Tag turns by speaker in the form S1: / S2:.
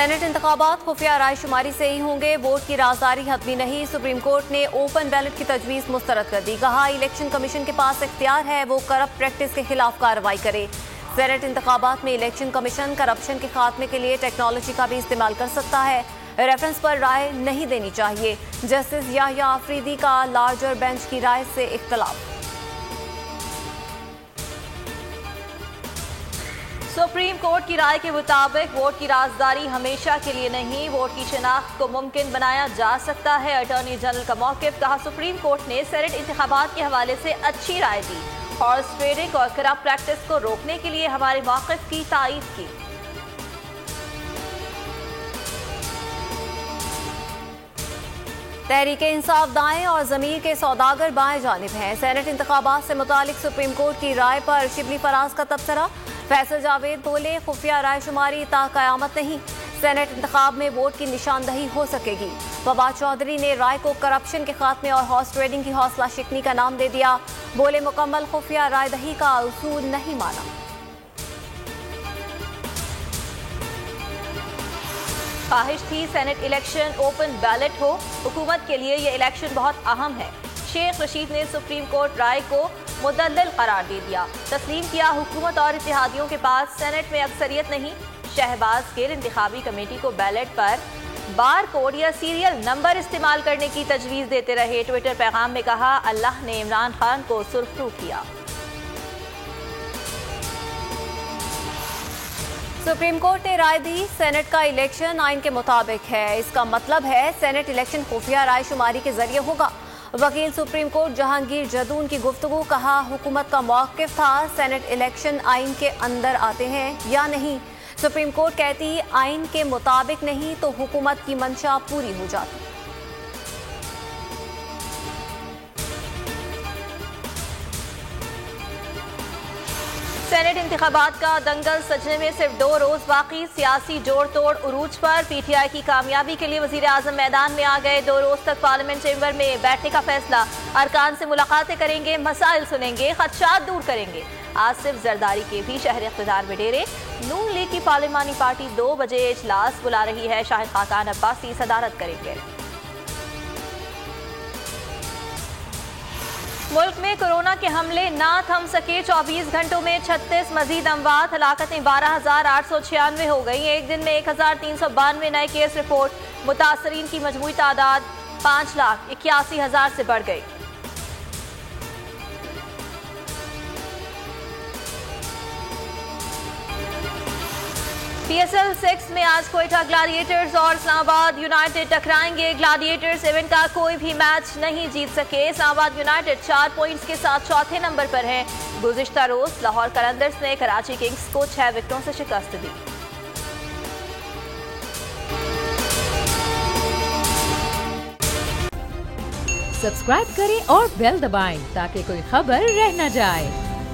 S1: Senate इंतखाबात खुफिया रायशुमारी से ही होंगे, वोट की राजदारी हतमी नहीं। सुप्रीम कोर्ट ने ओपन बैलेट की तजवीज़ मुस्तरद कर दी। कहा इलेक्शन कमीशन के पास इख्तियार है, वो करप्ट प्रैक्टिस के खिलाफ कार्रवाई करे। सेनेट इंतखाबात में इलेक्शन कमीशन करप्शन के खात्मे के लिए टेक्नोलॉजी का भी इस्तेमाल कर सकता है। रेफरेंस पर राय नहीं देनी चाहिए। जस्टिस याह्या आफरीदी का लार्जर बेंच की राय से इख्तलाफ।
S2: सुप्रीम कोर्ट की राय के मुताबिक वोट की राजदारी हमेशा के लिए नहीं, वोट की शिनाख्त को मुमकिन बनाया जा सकता है। अटॉर्नी जनरल का मौक़िफ़। कहा सुप्रीम कोर्ट ने सेनेट इंतखाबात के हवाले से अच्छी राय दी। हॉर्स ट्रेडिंग और करप्ट प्रैक्टिस को रोकने के लिए हमारे मौक़िफ़ की तायीद की।
S1: तहरीक इंसाफ दाएं और ज़मीर के सौदागर बाएं जानिब हैं। सेनेट इंतखाबात से मुतालिक सुप्रीम कोर्ट की राय पर शिबली फराज का तबसरा। फैसल जावेद बोले खुफिया रायशुमारी ता क़यामत नहीं, सेनेट इंतखाब में वोट की निशानदही हो सकेगी। फवाद चौधरी ने राय को करप्शन के खात्मे और हॉर्स ट्रेडिंग की हौसला शिकनी का नाम दे दिया। बोले मुकम्मल खुफिया रायदही का उसूल नहीं माना।
S2: ख्वाहिश थी सेनेट इलेक्शन ओपन बैलेट हो। हुकूमत के लिए ये इलेक्शन बहुत अहम है। शेख रशीद ने सुप्रीम कोर्ट राय को मुदल्लल करार दे दिया। तस्लीम किया हुकूमत और इत्तेहादियों के पास सेनेट में अक्सरियत नहीं। शहबाज गिल इंतखाबी कमेटी को बैलेट पर बार कोड या सीरियल नंबर इस्तेमाल करने की तजवीज़ देते रहे। ट्विटर पैगाम में कहा अल्लाह ने इमरान खान को सुर्खरू किया।
S1: सुप्रीम कोर्ट ने राय दी सेनेट का इलेक्शन आइन के मुताबिक है। इसका मतलब है सेनेट इलेक्शन खुफिया रायशुमारी के जरिए होगा। वकील सुप्रीम कोर्ट जहांगीर जदून की गुफ्तगू। कहा हुकूमत का मौक़िफ़ था सेनेट इलेक्शन आइन के अंदर आते हैं या नहीं। सुप्रीम कोर्ट कहती आइन के मुताबिक नहीं तो हुकूमत की मंशा पूरी हो जाती।
S2: सेनेट इंतखाबात का दंगल सजने में सिर्फ 2 रोज बाकी। सियासी जोड़ तोड़ उरूज पर। पीटीआई की कामयाबी के लिए वजीर आजम मैदान में आ गए। 2 रोज तक पार्लियामेंट चैम्बर में बैठने का फैसला। अरकान से मुलाकातें करेंगे, मसाइल सुनेंगे, खदशात दूर करेंगे। आसिफ जरदारी के भी शहर इख्तिदार में डेरे। नून लीग की पार्लिमानी पार्टी 2 बजे इजलास बुला रही है। शाहिद खाकान अब्बासी सदारत करेंगे। मुल्क में कोरोना के हमले ना थम सके। 24 घंटों में 36 मजीद अमवात। हलाकतें 12,896 हो गई। एक दिन में 1,392 नए केस रिपोर्ट। मुतासरीन की मजमूई तादाद 5,81,000 से बढ़ गई। PSL 6 में आज कोयटा ग्लैडिएटर्स और इस्लामाबाद यूनाइटेड टकराएंगे। ग्लैडिएटर्स इवेंट का कोई भी मैच नहीं जीत सके। इस्लामाबाद यूनाइटेड 4 पॉइंट्स के साथ चौथे नंबर पर है। गुज़िश्ता रोज लाहौर कलंदर्स ने कराची किंग्स को 6 विकेटों से शिकस्त दी।
S3: सब्सक्राइब करें और बेल दबाएं ताकि कोई खबर रह न जाए।